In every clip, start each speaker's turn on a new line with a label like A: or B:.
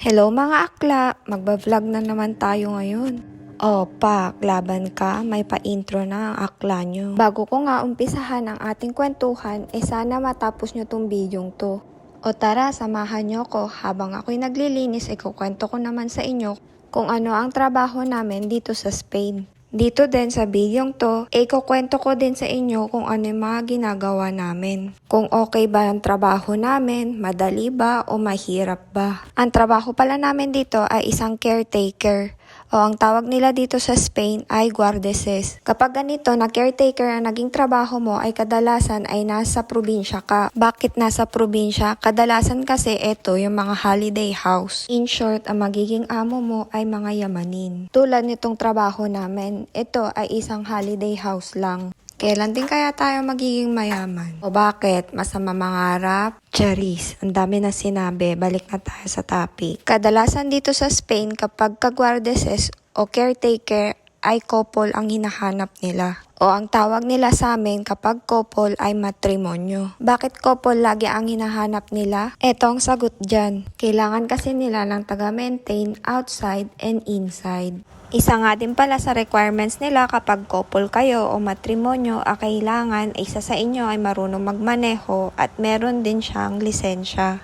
A: Hello mga akla, magba-vlog na naman tayo ngayon. O pak, laban ka, may pa-intro na ang akla nyo. Bago ko nga umpisahan ang ating kwentuhan, sana matapos nyo tong bidyong to. O tara, samahan nyo ko habang ako'y naglilinis, ikukwento ko naman sa inyo kung ano ang trabaho namin dito sa Spain. Dito din sa bidyong to, ikukwento ko din sa inyo kung ano yung mga ginagawa namin. Kung okay ba ang trabaho namin, madali ba o mahirap ba. Ang trabaho pala namin dito ay isang caretaker. O ang tawag nila dito sa Spain ay guardeses. Kapag ganito na caretaker ang naging trabaho mo ay kadalasan ay nasa probinsya ka. Bakit nasa probinsya? Kadalasan kasi ito yung mga holiday house. In short, ang magiging amo mo ay mga yamanin. Tulad nitong trabaho namin, ito ay isang holiday house lang. Kailan din kaya tayo magiging mayaman? O bakit? Masama mangarap? Charis, ang dami na sinabi. Balik na tayo sa topic. Kadalasan dito sa Spain, kapag kagwardeses o caretaker ay couple ang hinahanap nila. O ang tawag nila sa amin kapag couple ay matrimonyo. Bakit couple lagi ang hinahanap nila? Eto ang sagot dyan. Kailangan kasi nila ng taga-maintain outside and inside. Isa nga din pala sa requirements nila kapag couple kayo o matrimonyo, kailangan isa sa inyo ay marunong magmaneho at meron din siyang lisensya.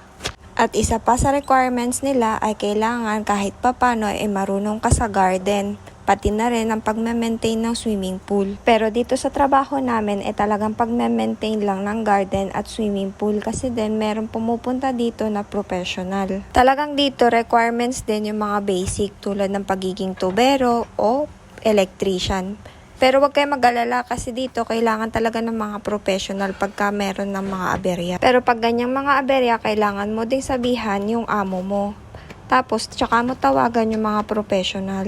A: At isa pa sa requirements nila ay kailangan kahit papano ay marunong ka sa garden, pati na rin ang pagme-maintain ng swimming pool. Pero dito sa trabaho namin talagang pagme-maintain lang ng garden at swimming pool kasi din meron pumupunta dito na professional. Talagang dito requirements din yung mga basic tulad ng pagiging tubero o electrician. Pero wag kayo mag-alala kasi dito kailangan talaga ng mga professional pagka meron ng mga aberya. Pero pag ganyang mga aberya, kailangan mo ding sabihan yung amo mo. Tapos tsaka mo tawagan yung mga professional.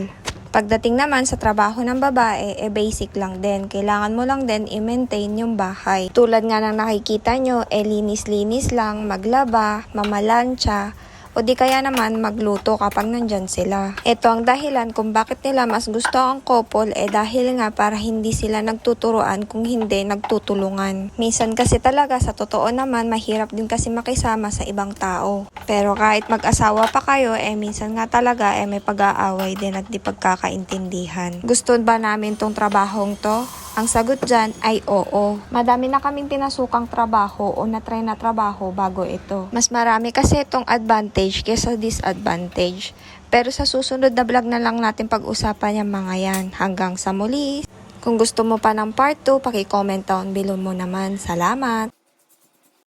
A: Pagdating naman sa trabaho ng babae, basic lang din. Kailangan mo lang din i-maintain yung bahay. Tulad nga ng nakikita nyo, linis-linis lang, maglaba, mamalansya, o di kaya naman magluto kapag nandyan sila. Ito ang dahilan kung bakit nila mas gusto ang couple dahil nga para hindi sila nagtuturuan kung hindi nagtutulungan. Minsan kasi talaga sa totoo naman mahirap din kasi makisama sa ibang tao. Pero kahit mag-asawa pa kayo minsan nga talaga may pag-aaway din at di pagkakaintindihan. Gusto ba namin tong trabahong to? Ang sagot dyan ay oo. Madami na kaming pinasukang trabaho o na-try na trabaho bago ito. Mas marami kasi itong advantage kaysa disadvantage. Pero sa susunod na vlog na lang natin pag-usapan yung mga yan. Hanggang sa muli. Kung gusto mo pa ng part 2, paki-comment down below mo naman. Salamat!